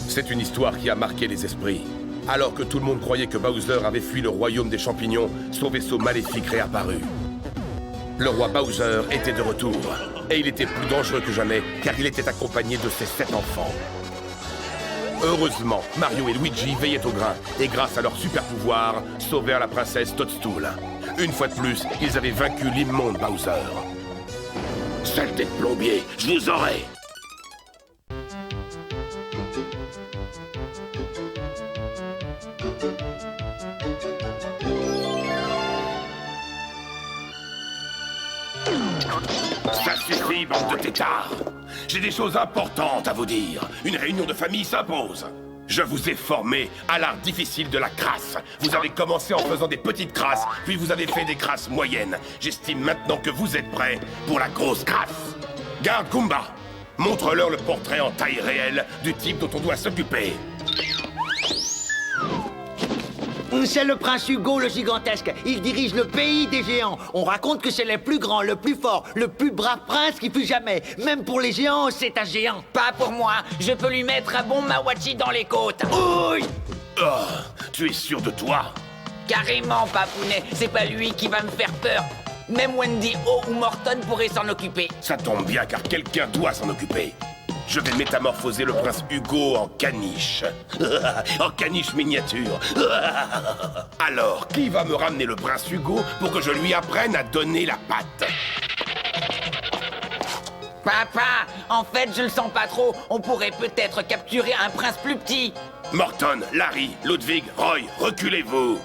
C'est une histoire qui a marqué les esprits. Alors que tout le monde croyait que Bowser avait fui le royaume des champignons, son vaisseau maléfique réapparut. Le roi Bowser était de retour, et il était plus dangereux que jamais, car il était accompagné de ses 7 enfants. Heureusement, Mario et Luigi veillaient au grain, et grâce à leur super pouvoir, sauvèrent la princesse Toadstool. Une fois de plus, ils avaient vaincu l'immonde Bowser. Saleté de plombier, je vous aurai! Ça suffit, bande de têtards! J'ai des choses importantes à vous dire. Une réunion de famille s'impose. Je vous ai formé à l'art difficile de la crasse. Vous avez commencé en faisant des petites crasses, puis vous avez fait des crasses moyennes. J'estime maintenant que vous êtes prêts pour la grosse crasse. Garde Goomba, montre-leur le portrait en taille réelle du type dont on doit s'occuper. C'est le prince Hugo le gigantesque. Il dirige le pays des géants. On raconte que c'est le plus grand, le plus fort, le plus brave prince qui fut jamais. Même pour les géants, c'est un géant. Pas pour moi. Je peux lui mettre un bon Mawachi dans les côtes. Ouille! Oh, tu es sûr de toi? Carrément, Papounet. C'est pas lui qui va me faire peur. Même Wendy O ou Morton pourraient s'en occuper. Ça tombe bien car quelqu'un doit s'en occuper. Je vais métamorphoser le prince Hugo en caniche. En caniche miniature. Alors, qui va me ramener le prince Hugo pour que je lui apprenne à donner la patte? Papa, en fait, je le sens pas trop. On pourrait peut-être capturer un prince plus petit. Morton, Larry, Ludwig, Roy, reculez-vous.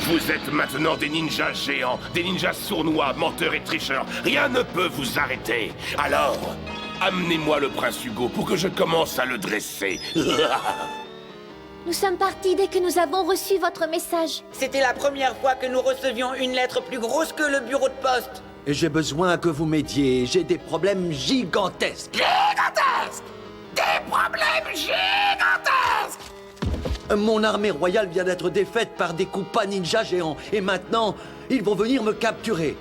Vous êtes maintenant des ninjas géants, des ninjas sournois, menteurs et tricheurs. Rien ne peut vous arrêter. Alors, amenez-moi le prince Hugo pour que je commence à le dresser. Nous sommes partis dès que nous avons reçu votre message. C'était la première fois que nous recevions une lettre plus grosse que le bureau de poste. Et j'ai besoin que vous m'aidiez. J'ai des problèmes gigantesques. Gigantesque! Des problèmes gigantesques! Mon armée royale vient d'être défaite par des Koopas ninja géants. Et maintenant, ils vont venir me capturer.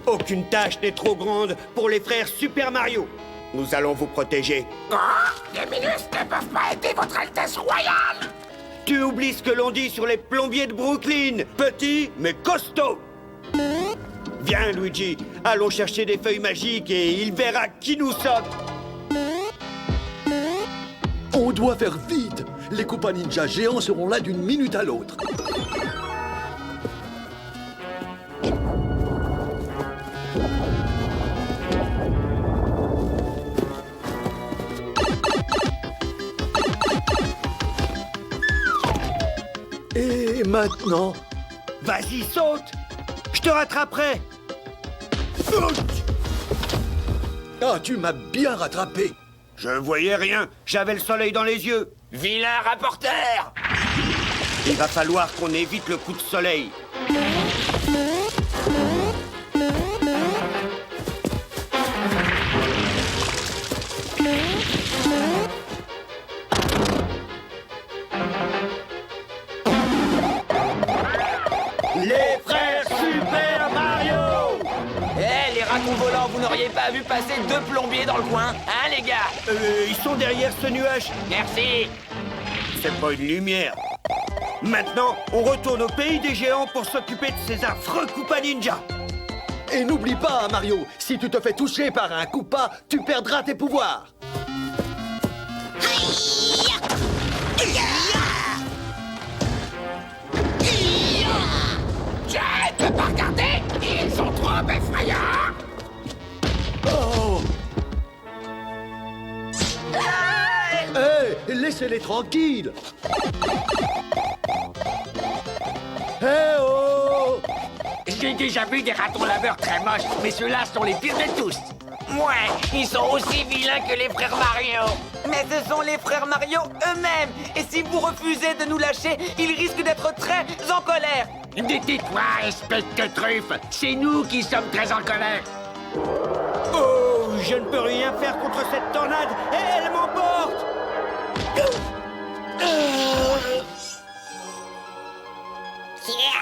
Aucune tâche n'est trop grande pour les frères Super Mario. Nous allons vous protéger. Les minus ne peuvent pas aider votre Altesse royale! Tu oublies ce que l'on dit sur les plombiers de Brooklyn. Petit, mais costaud. Viens, Luigi. Allons chercher des feuilles magiques et il verra qui nous sommes. On doit faire vite. Les Koopas ninja géants seront là d'une minute à l'autre. Et maintenant? Vas-y, saute. Je te rattraperai. Ah, tu m'as bien rattrapé. Je voyais rien. J'avais le soleil dans les yeux. Vilain rapporteur! Il va falloir qu'on évite le coup de soleil. Les frères Super Mario! Eh, les raccoons volants, vous n'auriez pas vu passer 2 plombiers dans le coin, hein, les gars? Ils sont derrière ce nuage. Merci! C'est pas une lumière. Maintenant, on retourne au pays des géants pour s'occuper de ces affreux Koopas ninja. Et n'oublie pas, Mario, si tu te fais toucher par un Koopa, tu perdras tes pouvoirs. Je peux pas regarder! Ils sont trop effrayants! Oh! Hé, laissez-les tranquilles. Hé oh! J'ai déjà vu des ratons laveurs très moches, mais ceux-là sont les pires de tous. Ouais, ils sont aussi vilains que les frères Mario. Mais ce sont les frères Mario eux-mêmes. Et si vous refusez de nous lâcher, ils risquent d'être très en colère. Tais-toi, espèce de truffe. C'est nous qui sommes très en colère. Oh, je ne peux rien faire contre cette tornade. Elle m'emporte. Yeah.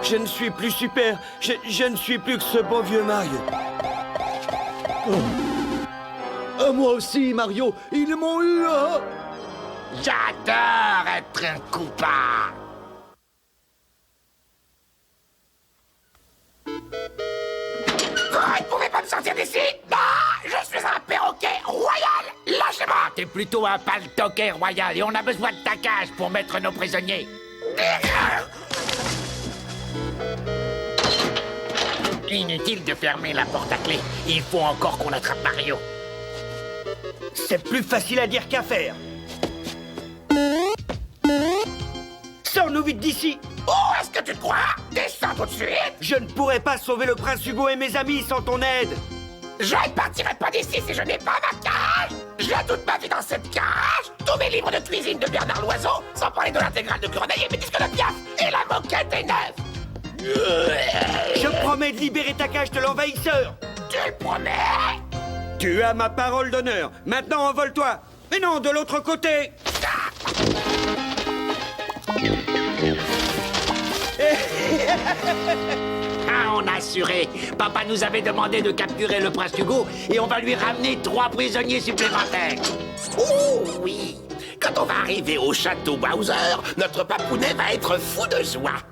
Je ne suis plus super. Je ne suis plus que ce bon vieux Mario. Moi aussi, Mario. Ils m'ont eu. J'adore être un coupable. Vous ne pouvez pas me sortir d'ici. Non, je suis un perroquet royal. Lâchez-moi. T'es plutôt un paltoquet royal et on a besoin de ta cage pour mettre nos prisonniers. Inutile de fermer la porte à clé. Il faut encore qu'on attrape Mario. C'est plus facile à dire qu'à faire. Sors-nous vite d'ici. Où est-ce que tu te crois? Descends tout de suite. Je ne pourrais pas sauver le prince Hugo et mes amis sans ton aide. Je ne partirai pas d'ici si je n'ai pas ma cage. J'ai toute ma vie dans cette cage. Tous mes livres de cuisine de Bernard Loiseau, sans parler de l'intégrale de Corneille et mes disques de Piaf. Et la moquette est neuve. Je promets de libérer ta cage de l'envahisseur. Tu le promets? Tu as ma parole d'honneur. Maintenant, envole-toi. Mais non, de l'autre côté. Ah, on a assuré. Papa nous avait demandé de capturer le prince Hugo et on va lui ramener 3 prisonniers supplémentaires. Oh oui. Quand on va arriver au château Bowser, notre papounet va être fou de joie.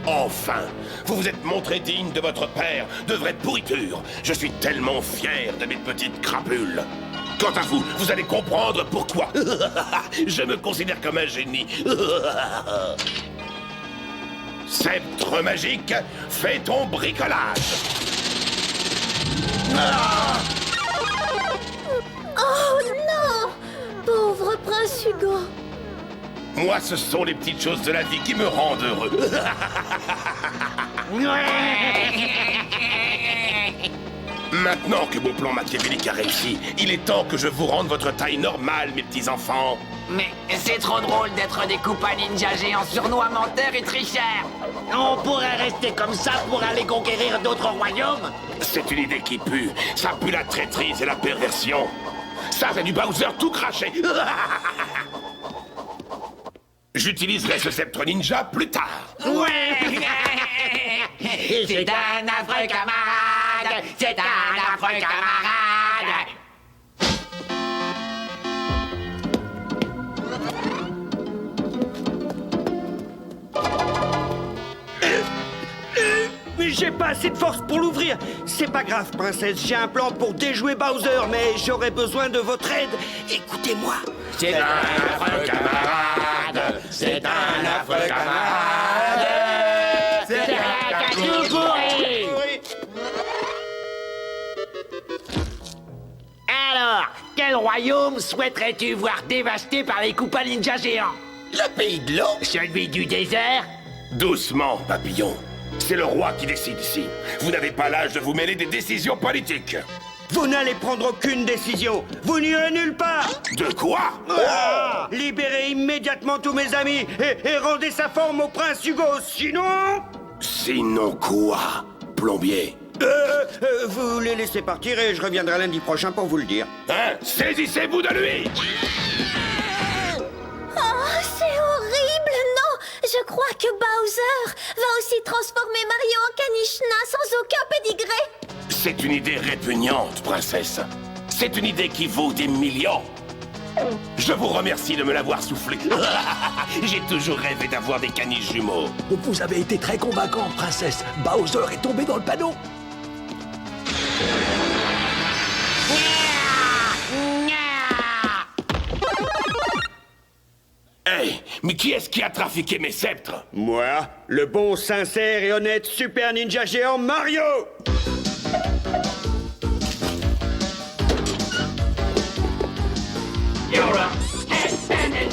Enfin, vous vous êtes montré digne de votre père, de vraie pourriture. Je suis tellement fier de mes petites crapules. Quant à vous, vous allez comprendre pourquoi. Je me considère comme un génie. Sceptre magique, fais ton bricolage. Oh non! Pauvre prince Hugo! Moi, ce sont les petites choses de la vie qui me rendent heureux. Maintenant que mon plan machiavélique a réussi, il est temps que je vous rende votre taille normale, mes petits enfants. Mais c'est trop drôle d'être des Koopa ninja géants surnois, menteurs et tricheurs. On pourrait rester comme ça pour aller conquérir d'autres royaumes. C'est une idée qui pue. Ça pue la traîtrise et la perversion. Ça, c'est du Bowser tout craché. J'utiliserai ce sceptre ninja plus tard. Ouais. C'est un affreux camarade. C'est un affreux camarade. Mais j'ai pas assez de force pour l'ouvrir. C'est pas grave, princesse. J'ai un plan pour déjouer Bowser, mais j'aurai besoin de votre aide. Écoutez-moi. C'est un affreux camarade. C'est un affreux camarade. C'est un cacou pourri. Alors, quel royaume souhaiterais-tu voir dévasté par les Koopa ninja géants? Le pays de l'eau? Celui du désert? Doucement, papillon. C'est le roi qui décide ici. Vous n'avez pas l'âge de vous mêler des décisions politiques. Vous n'allez prendre aucune décision. Vous n'irez nulle part. De quoi? Libérez immédiatement tous mes amis et rendez sa forme au prince Hugo. Sinon... Sinon quoi, plombier? Vous les laissez partir et je reviendrai lundi prochain pour vous le dire. Hein? Saisissez-vous de lui! Oh, c'est horrible, non! Je crois que Bowser va aussi transformer Mario en caniche nain sans aucun pédigré. C'est une idée répugnante, princesse. C'est une idée qui vaut des millions. Je vous remercie de me l'avoir soufflé. J'ai toujours rêvé d'avoir des caniches jumeaux. Vous avez été très convaincante, princesse. Bowser est tombé dans le panneau. Hey, mais qui est-ce qui a trafiqué mes sceptres? Moi, le bon, sincère et honnête super ninja géant Mario. You're a head-banded,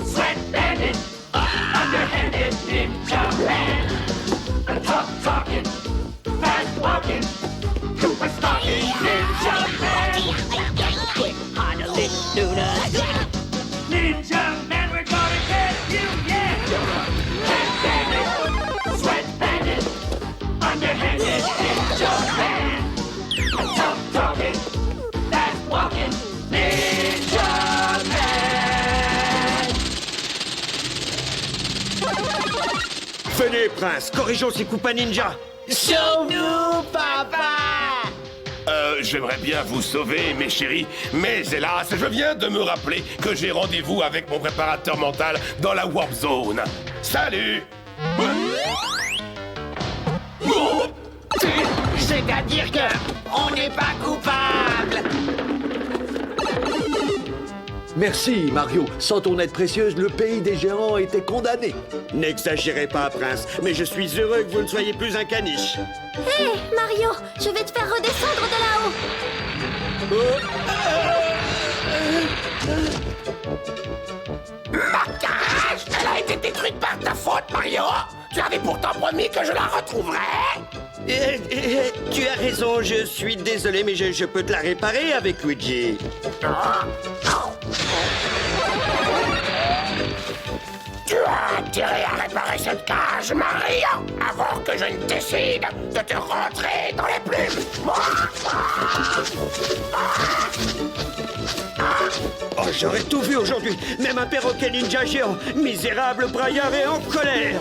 sweat-banded, underhanded ninja man. A tough-talking, fast-walking, super-stalking ninja man. Hardly do that. Ninja man, we're gonna get you, yeah! You're a head-banded, sweat-banded, underhanded ninja man. A tough-talking, fast-walking, Venez, prince, corrigeons ces coups à ninja. Sauve-nous, papa! J'aimerais bien vous sauver, mes chéris, mais hélas, je viens de me rappeler que j'ai rendez-vous avec mon préparateur mental dans la Warp Zone. Salut! C'est-à-dire que on n'est pas coupable. Merci, Mario. Sans ton aide précieuse, le pays des géants était condamné. N'exagérez pas, prince, mais je suis heureux que vous ne soyez plus un caniche. Hé, Mario, je vais te faire redescendre de là-haut. Ma cage, elle a été détruite par ta faute, Mario. Tu avais pourtant promis que je la retrouverais. Tu as raison, je suis désolé, mais je peux te la réparer avec Luigi. Tu as intérêt à réparer cette cage, Mario, avant que je ne décide de te rentrer dans les plumes. Oh, j'aurais tout vu aujourd'hui, même un perroquet ninja géant. Misérable braillard est en colère.